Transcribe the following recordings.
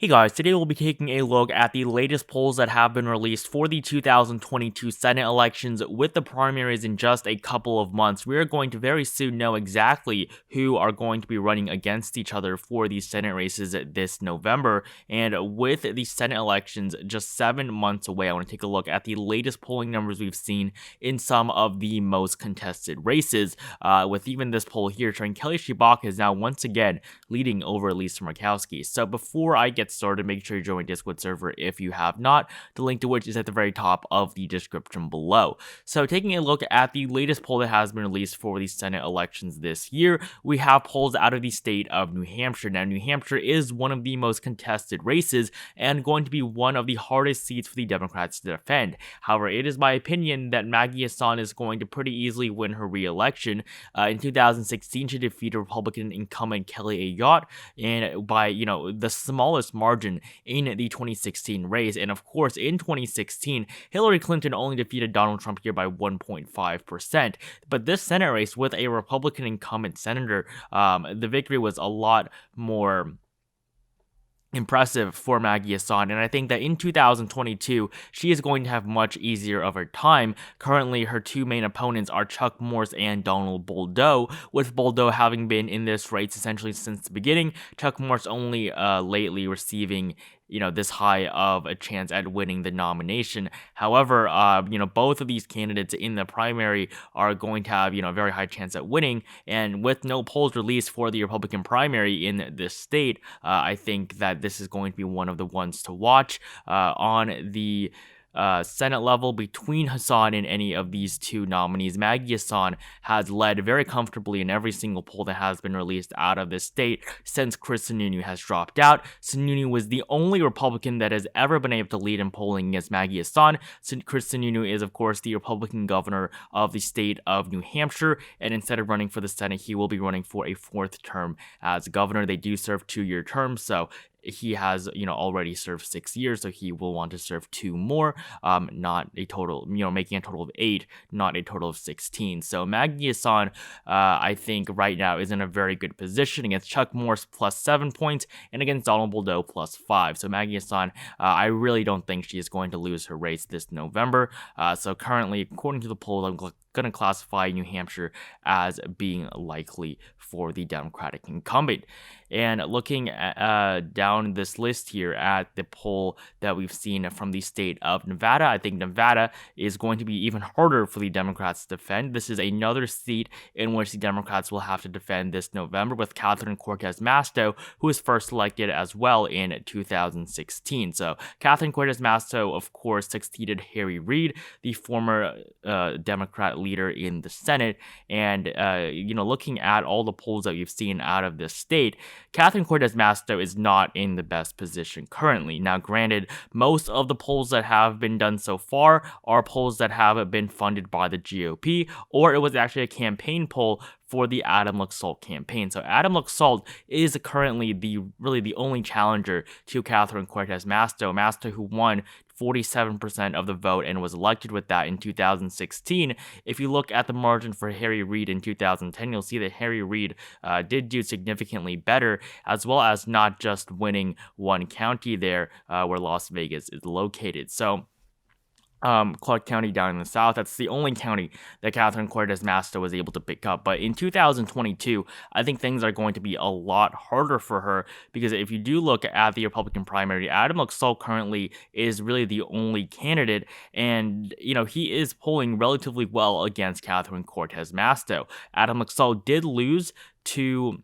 Hey guys, today we'll be taking a look at the latest polls that have been released for the 2022 Senate elections. With the primaries in just a couple of months, we are going to very soon know exactly who are going to be running against each other for these Senate races this November. And with the Senate elections just 7 months away, I want to take a look at the latest polling numbers we've seen in some of the most contested races. With even this poll here showing Kelly Tshibaka is now once again leading over Lisa Murkowski. So before I get started, make sure you join my Discord server if you have not, the link to which is at the very top of the description below. So taking a look at the latest poll that has been released for the Senate elections this year, we have polls out of the state of New Hampshire. Now, New Hampshire is one of the most contested races and going to be one of the hardest seats for the Democrats to defend. However, it is my opinion that Maggie Hassan is going to pretty easily win her re-election. In 2016, she defeated Republican incumbent Kelly Ayotte and by, the smallest margin in the 2016 race. And of course, in 2016, Hillary Clinton only defeated Donald Trump here by 1.5%. But this Senate race with a Republican incumbent senator, the victory was a lot more impressive for Maggie Hassan, and I think that in 2022 she is going to have much easier of her time. Currently, her two main opponents are Chuck Morse and Donald Boldeau, with Boldeau having been in this race essentially since the beginning. Chuck Morse only lately receiving this high of a chance at winning the nomination. However, both of these candidates in the primary are going to have, a very high chance at winning. And with no polls released for the Republican primary in this state, I think that this is going to be one of the ones to watch on the Senate level between Hassan and any of these two nominees. Maggie Hassan has led very comfortably in every single poll that has been released out of this state since Chris Sununu has dropped out. Sununu was the only Republican that has ever been able to lead in polling against Maggie Hassan. Chris Sununu is, of course, the Republican governor of the state of New Hampshire, and instead of running for the Senate, he will be running for a fourth term as governor. They do serve 2-year terms, so he has, already served 6 years, so he will want to serve 2 more, not a total, making a total of 8, not a total of 16. So Maggie Hassan, I think right now is in a very good position against Chuck Morse plus 7 points and against Donald Boldeau plus 5. So Maggie Hassan, I really don't think she is going to lose her race this November. So currently, according to the poll, I'm going to classify New Hampshire as being likely for the Democratic incumbent. And looking at, down this list here at the poll that we've seen from the state of Nevada, I think Nevada is going to be even harder for the Democrats to defend. This is another seat in which the Democrats will have to defend this November with Catherine Cortez Masto, who was first elected as well in 2016. So Catherine Cortez Masto, of course, succeeded Harry Reid, the former Democrat leader in the Senate. And, looking at all the polls that we've seen out of this state, Catherine Cortez Masto is not in the best position currently. Now, granted, most of the polls that have been done so far are polls that have been funded by the GOP, or it was actually a campaign poll for the Adam Laxalt campaign. So Adam Laxalt is currently the only challenger to Catherine Cortez Masto, who won 47% of the vote and was elected with that in 2016. If you look at the margin for Harry Reid in 2010, you'll see that Harry Reid did do significantly better, as well as not just winning one county there where Las Vegas is located. So Clark County down in the south, that's the only county that Catherine Cortez Masto was able to pick up. But in 2022, I think things are going to be a lot harder for her, because if you do look at the Republican primary, Adam Laxalt currently is really the only candidate, and he is polling relatively well against Catherine Cortez Masto. Adam Laxalt did lose to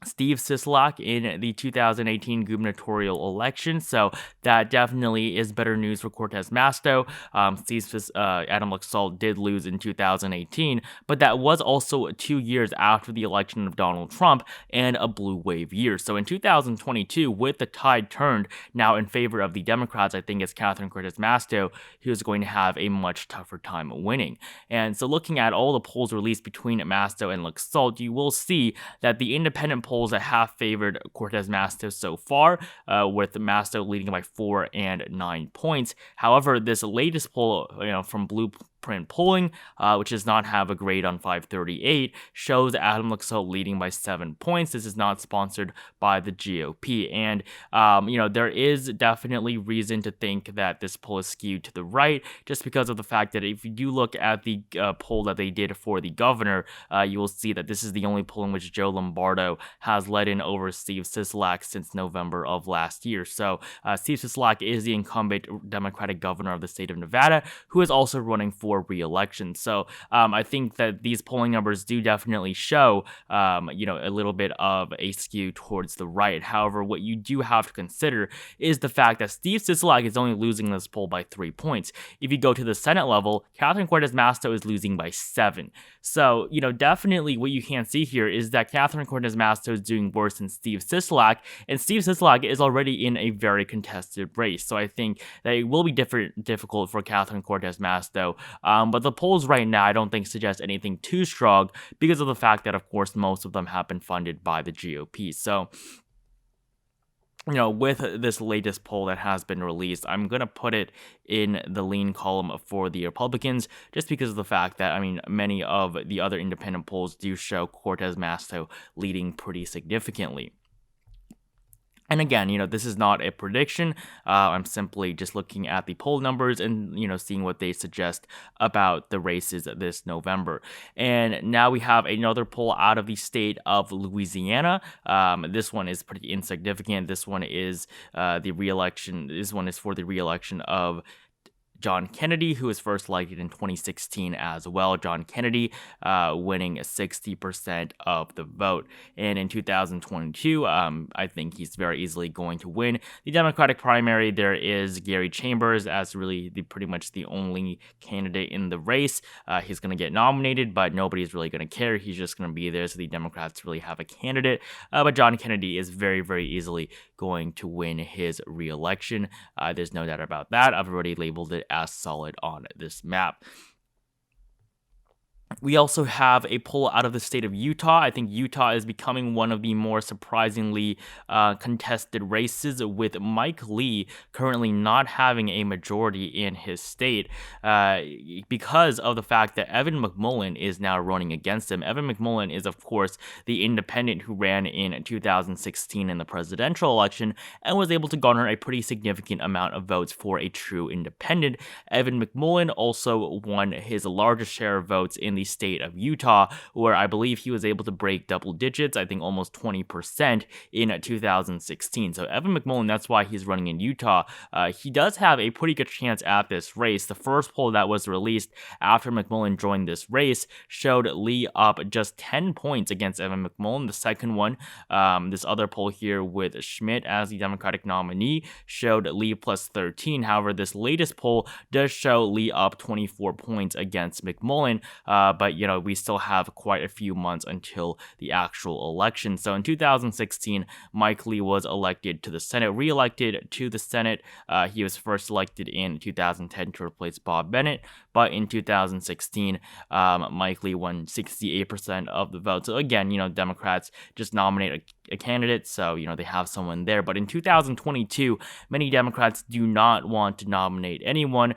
Steve Sisolak in the 2018 gubernatorial election, so that definitely is better news for Cortez Masto. Adam Laxalt did lose in 2018, but that was also 2 years after the election of Donald Trump and a blue wave year. So in 2022, with the tide turned now in favor of the Democrats, I think it's Catherine Cortez Masto who is going to have a much tougher time winning. And so looking at all the polls released between Masto and Laxalt, you will see that the independent polls that have favored Cortez Masto so far, with Masto leading by 4 and 9 points. However, this latest poll, from Blue print polling, which does not have a grade on 538, shows Adam Laxalt leading by 7 points. This is not sponsored by the GOP. And, there is definitely reason to think that this poll is skewed to the right, just because of the fact that if you do look at the poll that they did for the governor, you will see that this is the only poll in which Joe Lombardo has led in over Steve Sisolak since November of last year. So Steve Sisolak is the incumbent Democratic governor of the state of Nevada, who is also running for re-election. So I think that these polling numbers do definitely show, a little bit of a skew towards the right. However, what you do have to consider is the fact that Steve Sisolak is only losing this poll by 3 points. If you go to the Senate level, Catherine Cortez Masto is losing by 7. So, definitely what you can't see here is that Catherine Cortez Masto is doing worse than Steve Sisolak, and Steve Sisolak is already in a very contested race. So I think that it will be difficult for Catherine Cortez Masto. But the polls right now, I don't think suggest anything too strong because of the fact that, of course, most of them have been funded by the GOP. So, with this latest poll that has been released, I'm going to put it in the lean column for the Republicans, just because of the fact that, many of the other independent polls do show Cortez Masto leading pretty significantly. And again, this is not a prediction. I'm simply just looking at the poll numbers and, seeing what they suggest about the races this November. And now we have another poll out of the state of Louisiana. This one is pretty insignificant. This one is the re-election. This one is for the re-election of John Kennedy, who was first elected in 2016 as well. John Kennedy winning 60% of the vote. And in 2022, I think he's very easily going to win the Democratic primary. There is Gary Chambers as really pretty much the only candidate in the race. He's going to get nominated, but nobody's really going to care. He's just going to be there, so the Democrats really have a candidate. But John Kennedy is very, very easily going to win his re-election. There's no doubt about that. I've already labeled it as solid on this map. We also have a poll out of the state of Utah. I think Utah is becoming one of the more surprisingly contested races, with Mike Lee currently not having a majority in his state because of the fact that Evan McMullin is now running against him. Evan McMullin is, of course, the independent who ran in 2016 in the presidential election and was able to garner a pretty significant amount of votes for a true independent. Evan McMullin also won his largest share of votes in the state of Utah, where I believe he was able to break double digits, I think almost 20% in 2016. So Evan McMullin, that's why he's running in Utah. He does have a pretty good chance at this race. The first poll that was released after McMullin joined this race showed Lee up just 10 points against Evan McMullin. The second one, this other poll here with Schmidt as the Democratic nominee, showed Lee plus 13. However, this latest poll does show Lee up 24 points against McMullin. But, we still have quite a few months until the actual election. So in 2016, Mike Lee was elected to the Senate, re-elected to the Senate. He was first elected in 2010 to replace Bob Bennett. But in 2016, Mike Lee won 68% of the vote. So again, Democrats just nominate a candidate, so, they have someone there. But in 2022, many Democrats do not want to nominate anyone.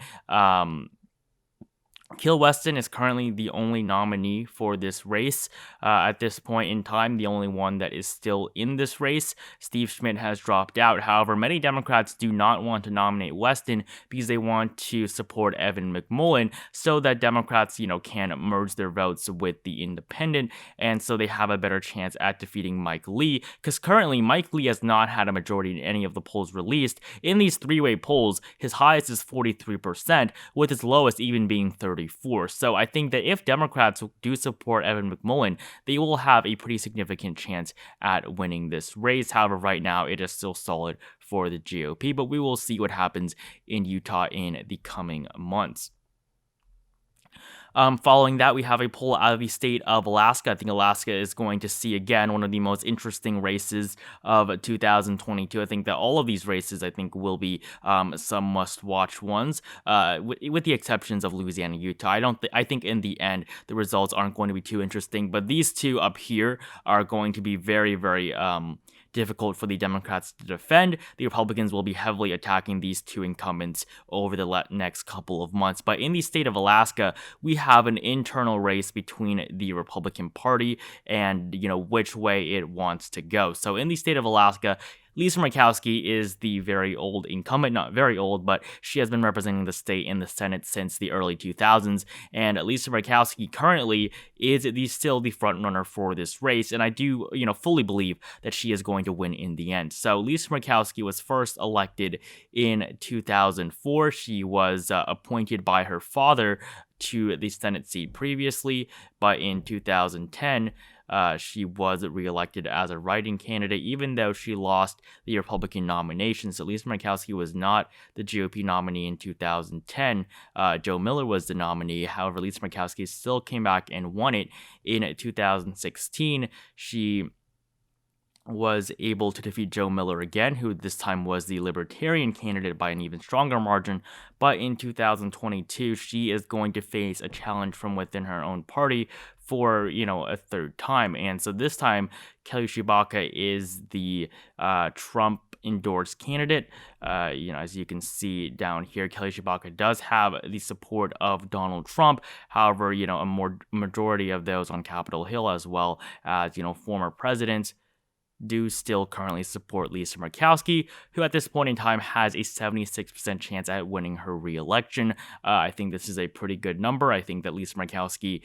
Kill Weston is currently the only nominee for this race at this point in time, the only one that is still in this race. Steve Schmidt has dropped out. However, many Democrats do not want to nominate Weston because they want to support Evan McMullin so that Democrats, can merge their votes with the independent, and so they have a better chance at defeating Mike Lee, because currently Mike Lee has not had a majority in any of the polls released. In these three-way polls, his highest is 43%, with his lowest even being 34%. So I think that if Democrats do support Evan McMullin, they will have a pretty significant chance at winning this race. However, right now it is still solid for the GOP, but we will see what happens in Utah in the coming months. Following that, we have a poll out of the state of Alaska. I think Alaska is going to see, again, one of the most interesting races of 2022. I think that all of these races, will be some must-watch ones, with the exceptions of Louisiana, Utah. I think in the end, the results aren't going to be too interesting, but these two up here are going to be very, very difficult for the Democrats to defend. The Republicans will be heavily attacking these two incumbents over the next couple of months. But in the state of Alaska, we have an internal race between the Republican Party and, which way it wants to go. So in the state of Alaska, Lisa Murkowski is the very old incumbent, not very old, but she has been representing the state in the Senate since the early 2000s, and Lisa Murkowski currently is still the front runner for this race, and I do, fully believe that she is going to win in the end. So Lisa Murkowski was first elected in 2004. She was appointed by her father to the Senate seat previously, but in 2010, she was reelected as a write-in candidate, even though she lost the Republican nomination. So Lisa Murkowski was not the GOP nominee in 2010. Joe Miller was the nominee. However, Lisa Murkowski still came back and won it in 2016. She was able to defeat Joe Miller again, who this time was the Libertarian candidate by an even stronger margin. But in 2022, she is going to face a challenge from within her own party for, a third time. And so this time, Kelly Tshibaka is the Trump-endorsed candidate. As you can see down here, Kelly Tshibaka does have the support of Donald Trump. However, a majority of those on Capitol Hill, as well as, former presidents, do still currently support Lisa Murkowski, who at this point in time has a 76% chance at winning her re-election. I think this is a pretty good number. I think that Lisa Murkowski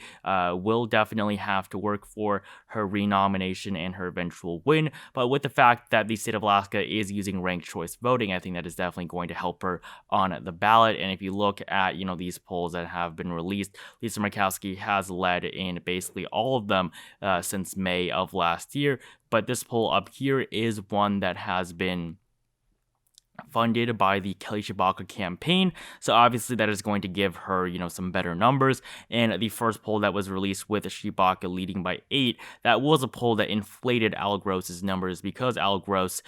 will definitely have to work for her renomination and her eventual win, but with the fact that the state of Alaska is using ranked choice voting, I think that is definitely going to help her on the ballot. And if you look at, these polls that have been released, Lisa Murkowski has led in basically all of them since May of last year. But this poll up here is one that has been funded by the Kelly Tshibaka campaign. So obviously that is going to give her, some better numbers. And the first poll that was released with Tshibaka leading by 8, that was a poll that inflated Al Gross's numbers because Al Gross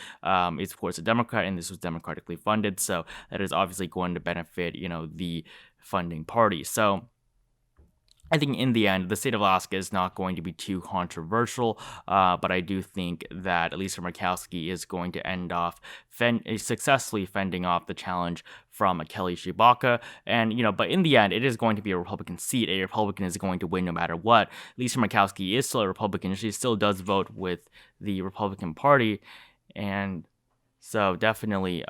is, of course, a Democrat, and this was democratically funded. So that is obviously going to benefit, the funding party. So I think in the end, the state of Alaska is not going to be too controversial, but I do think that Lisa Murkowski is going to end off successfully fending off the challenge from Kelly Tshibaka. And, but in the end, it is going to be a Republican seat. A Republican is going to win no matter what. Lisa Murkowski is still a Republican. She still does vote with the Republican Party. And so definitely,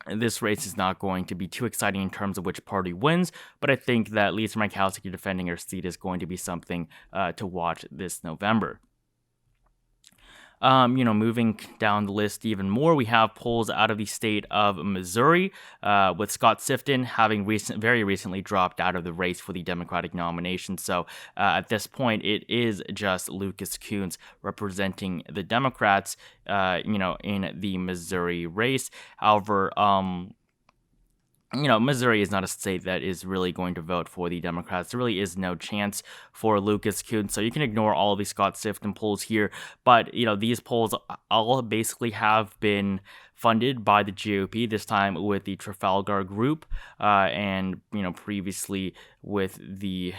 this race is not going to be too exciting in terms of which party wins, but I think that Lisa Murkowski defending her seat is going to be something to watch this November. Moving down the list even more, we have polls out of the state of Missouri, with Scott Sifton having very recently dropped out of the race for the Democratic nomination. So at this point, it is just Lucas Kunce representing the Democrats, in the Missouri race. However, Missouri is not a state that is really going to vote for the Democrats. There really is no chance for Lucas Kunce, so you can ignore all of the Scott Sifton polls here. But, these polls all basically have been funded by the GOP, this time with the Trafalgar Group, and, previously with the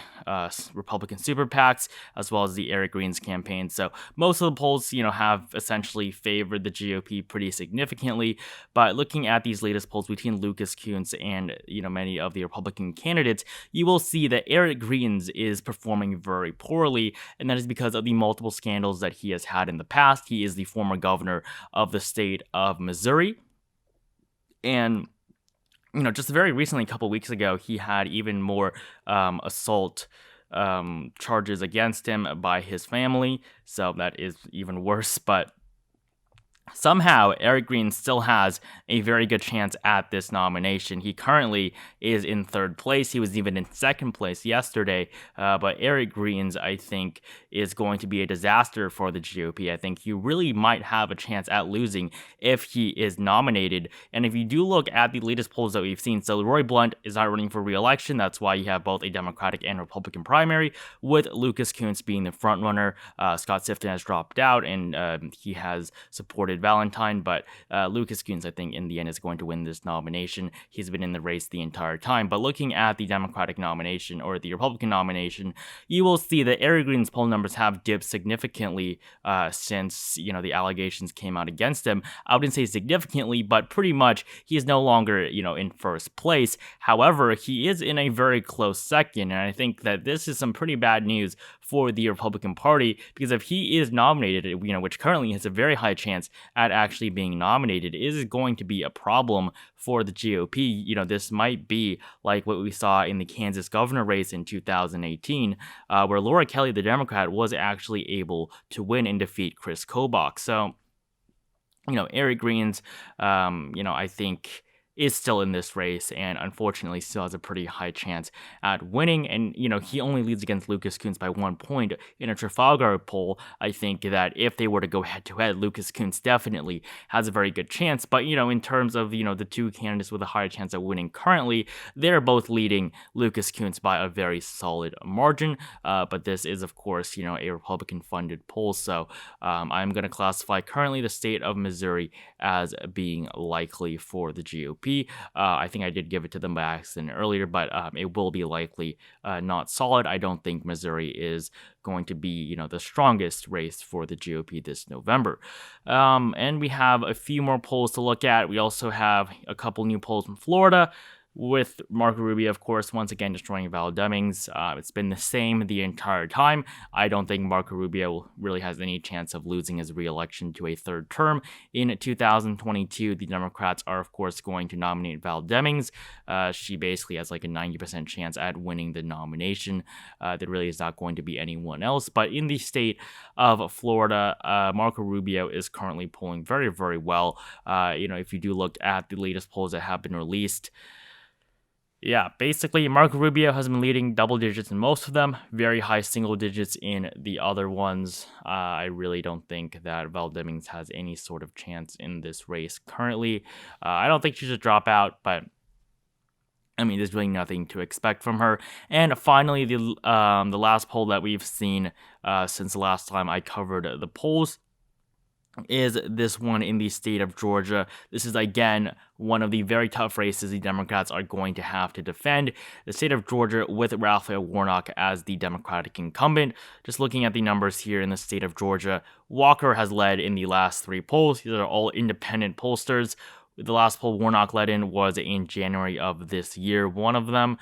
Republican super PACs, as well as the Eric Green's campaign. So most of the polls, have essentially favored the GOP pretty significantly. But looking at these latest polls between Lucas Kunce and, many of the Republican candidates, you will see that Eric Green's is performing very poorly, and that is because of the multiple scandals that he has had in the past. He is the former governor of the state of Missouri. And just very recently, a couple weeks ago, he had even more assault charges against him by his family. So that is even worse. But somehow, Eric Green still has a very good chance at this nomination. He currently is in third place. He was even in second place yesterday. But Eric Green's, I think, is going to be a disaster for the GOP. I think he really might have a chance at losing if he is nominated. And if you do look at the latest polls that we've seen, so Roy Blunt is not running for re-election. That's why you have both a Democratic and Republican primary, with Lucas Kunce being the front runner. Scott Sifton has dropped out, and he has supported David Valentine, but Lucas Coons, I think, in the end is going to win this nomination. He's been in the race the entire time. But looking at the Democratic nomination or the Republican nomination, you will see that Eric Green's poll numbers have dipped significantly since, the allegations came out against him. I wouldn't say significantly, but pretty much he is no longer, in first place. However, he is in a very close second, and I think that this is some pretty bad news for the Republican Party, because if he is nominated, which currently has a very high chance at actually being nominated, is going to be a problem for the GOP. This might be like what we saw in the Kansas governor race in 2018, where Laura Kelly, the Democrat, was actually able to win and defeat Chris Kobach. So, Eric Green's, I think is still in this race and unfortunately still has a pretty high chance at winning. And, he only leads against Lucas Coons by 1 point in a Trafalgar poll. I think that if they were to go head to head, Lucas Coons definitely has a very good chance. But, in terms of, the two candidates with a higher chance of winning currently, they're both leading Lucas Coons by a very solid margin. But this is, of course, a Republican funded poll. So I'm going to classify currently the state of Missouri as being likely for the GOP. I think I did give it to them by accident earlier, but it will be likely not solid. I don't think Missouri is going to be, the strongest race for the GOP this November. And we have a few more polls to look at. We also have a couple new polls from Florida, with Marco Rubio, of course, once again destroying Val Demings. It's been the same the entire time. I don't think Marco Rubio really has any chance of losing his re-election to a third term in 2022. The Democrats are, of course, going to nominate Val Demings. She basically has like a 90% chance at winning the nomination. There really is not going to be anyone else. But in the state of Florida, Marco Rubio is currently polling very, very well. If you do look at the latest polls that have been released, yeah, basically, Marco Rubio has been leading double digits in most of them, very high single digits in the other ones. I really don't think that Val Demings has any sort of chance in this race currently. I don't think she should drop out, but there's really nothing to expect from her. And finally, the last poll that we've seen since the last time I covered the polls is this one in the state of Georgia. This is, again, one of the very tough races the Democrats are going to have to defend. The state of Georgia with Raphael Warnock as the Democratic incumbent. Just looking at the numbers here in the state of Georgia, Walker has led in the last 3 polls. These are all independent pollsters. The last poll Warnock led in was in January of this year, one of them.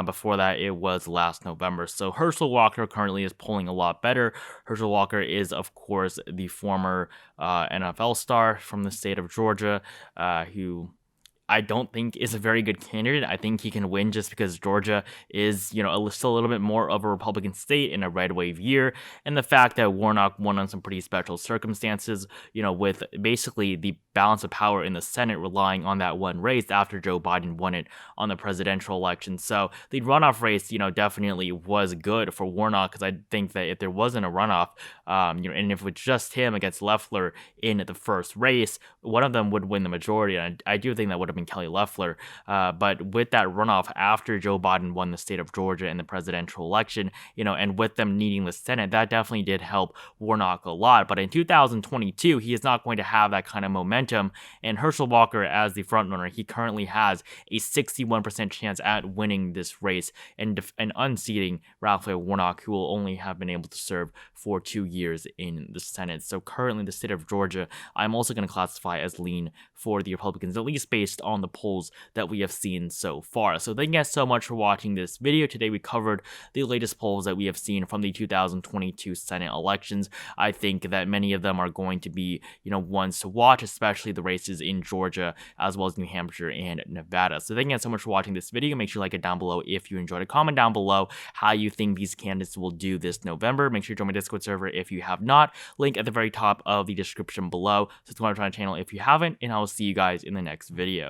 Before that, it was last November. So Herschel Walker currently is polling a lot better. Herschel Walker is, of course, the former NFL star from the state of Georgia, who I don't think is a very good candidate. I think he can win just because Georgia is, still a little bit more of a Republican state in a red wave year. And the fact that Warnock won on some pretty special circumstances, with basically the balance of power in the Senate relying on that one race after Joe Biden won it on the presidential election. So the runoff race, definitely was good for Warnock, because I think that if there wasn't a runoff, and if it was just him against Loeffler in the first race, one of them would win the majority. And I do think that would have been Kelly Loeffler. But with that runoff after Joe Biden won the state of Georgia in the presidential election, and with them needing the Senate, that definitely did help Warnock a lot. But in 2022, he is not going to have that kind of momentum. And Herschel Walker, as the frontrunner, he currently has a 61% chance at winning this race and unseating Raphael Warnock, who will only have been able to serve for 2 years in the Senate. So currently, the state of Georgia, I'm also going to classify as lean for the Republicans, at least based on the polls that we have seen so far. So thank you guys so much for watching this video. Today we covered the latest polls that we have seen from the 2022 Senate elections. I think that many of them are going to be, ones to watch, especially the races in Georgia, as well as New Hampshire and Nevada. So thank you guys so much for watching this video. Make sure you like it down below if you enjoyed it. Comment down below how you think these candidates will do this November. Make sure you join my Discord server if you have not. Link at the very top of the description below. Subscribe to my channel if you haven't, and I will see you guys in the next video.